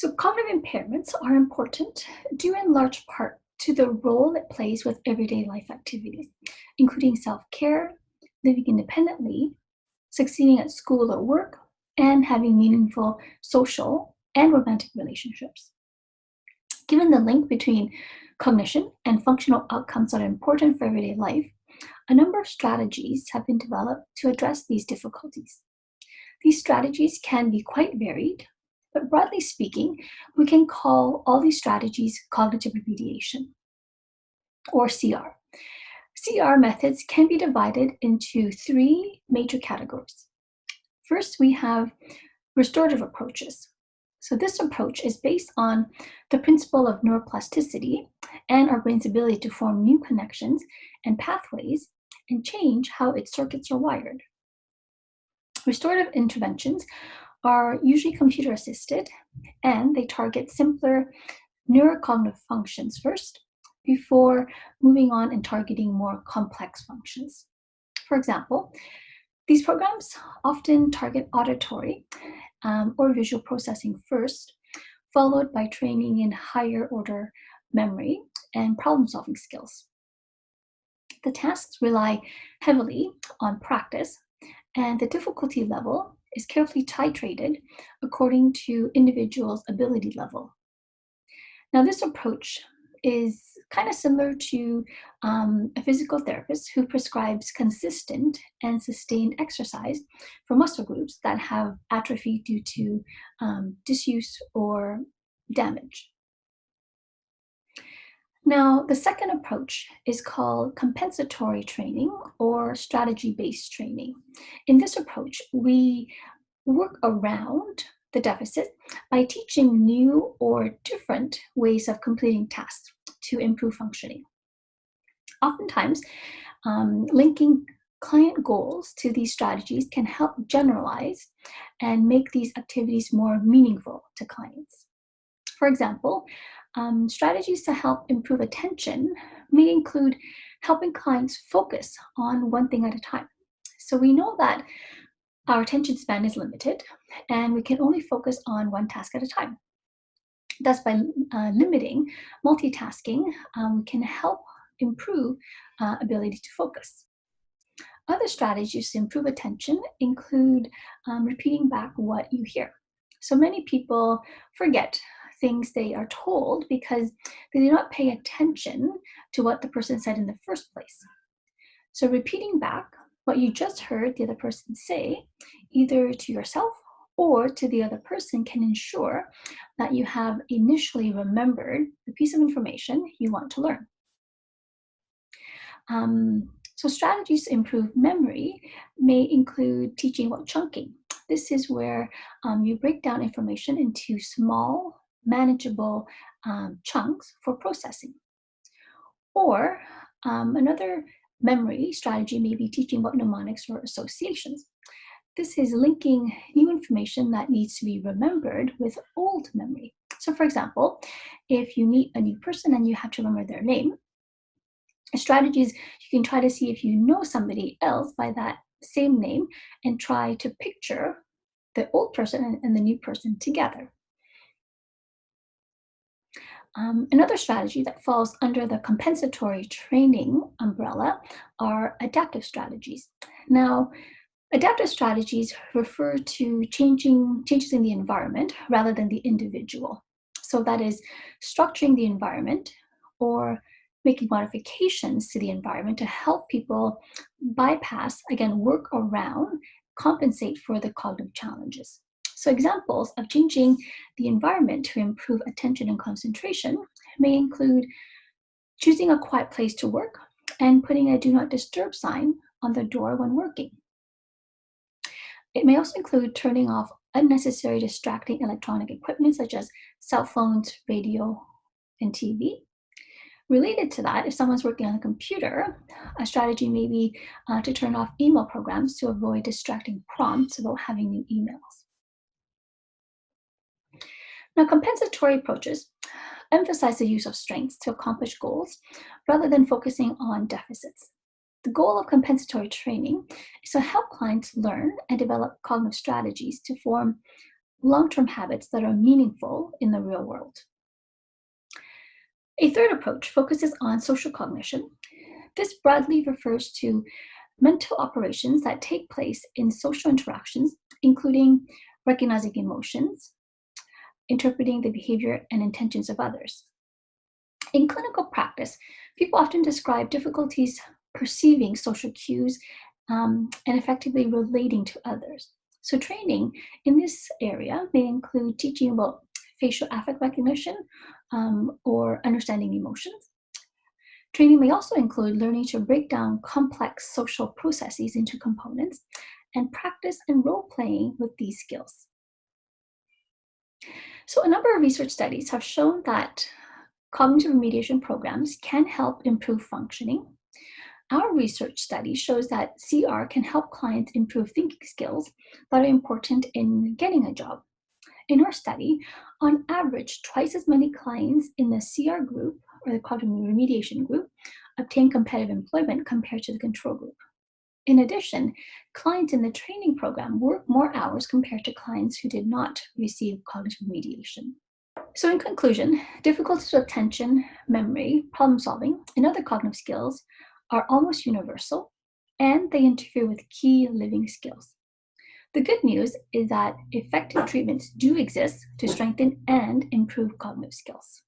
So cognitive impairments are important due in large part to the role it plays with everyday life activities, including self-care, living independently, succeeding at school or work, and having meaningful social and romantic relationships. Given the link between cognition and functional outcomes that are important for everyday life, a number of strategies have been developed to address these difficulties. These strategies can be quite varied, but broadly speaking, we can call all these strategies cognitive remediation, or CR. CR methods can be divided into three major categories. First, we have restorative approaches. So this approach is based on the principle of neuroplasticity and our brain's ability to form new connections and pathways and change how its circuits are wired. Restorative interventions are usually computer-assisted, and they target simpler neurocognitive functions first before moving on and targeting more complex functions. For example, these programs often target auditory or visual processing first, followed by training in higher order memory and problem-solving skills. The tasks rely heavily on practice, and the difficulty level is carefully titrated according to individuals' ability level. Now, this approach is kind of similar to a physical therapist who prescribes consistent and sustained exercise for muscle groups that have atrophy due to disuse or damage. Now, the second approach is called compensatory training or strategy-based training. In this approach, we work around the deficit by teaching new or different ways of completing tasks to improve functioning. Oftentimes, linking client goals to these strategies can help generalize and make these activities more meaningful to clients. For example, strategies to help improve attention may include helping clients focus on one thing at a time. So we know that our attention span is limited, and we can only focus on one task at a time. Thus, by limiting multitasking, we can help improve ability to focus. Other strategies to improve attention include repeating back what you hear. So many people forget things they are told because they do not pay attention to what the person said in the first place. So repeating back what you just heard the other person say, either to yourself or to the other person, can ensure that you have initially remembered the piece of information you want to learn. So strategies to improve memory may include teaching about chunking. This is where you break down information into small, manageable chunks for processing. Or another memory strategy may be teaching about mnemonics or associations. This is linking new information that needs to be remembered with old memory. So for example, if you meet a new person and you have to remember their name, strategies, you can try to see if you know somebody else by that same name and try to picture the old person and the new person together. Another strategy that falls under the compensatory training umbrella are adaptive strategies. Now, adaptive strategies refer to changes in the environment rather than the individual. So that is structuring the environment or making modifications to the environment to help people bypass, again, work around, compensate for the cognitive challenges. So examples of changing the environment to improve attention and concentration may include choosing a quiet place to work and putting a do not disturb sign on the door when working. It may also include turning off unnecessary distracting electronic equipment such as cell phones, radio, and TV. Related to that, if someone's working on a computer, a strategy may be to turn off email programs to avoid distracting prompts about having new emails. Now, compensatory approaches emphasize the use of strengths to accomplish goals rather than focusing on deficits. The goal of compensatory training is to help clients learn and develop cognitive strategies to form long-term habits that are meaningful in the real world. A third approach focuses on social cognition. This broadly refers to mental operations that take place in social interactions, including recognizing emotions, interpreting the behavior and intentions of others. In clinical practice, people often describe difficulties perceiving social cues and effectively relating to others. So, training in this area may include teaching about facial affect recognition or understanding emotions. Training may also include learning to break down complex social processes into components and practice and role playing with these skills. So, a number of research studies have shown that cognitive remediation programs can help improve functioning. Our research study shows that CR can help clients improve thinking skills that are important in getting a job. In our study, on average, twice as many clients in the CR group, or the cognitive remediation group, obtain competitive employment compared to the control group. In addition, clients in the training program work more hours compared to clients who did not receive cognitive remediation. So, in conclusion, difficulties with attention, memory, problem solving, and other cognitive skills are almost universal, and they interfere with key living skills. The good news is that effective treatments do exist to strengthen and improve cognitive skills.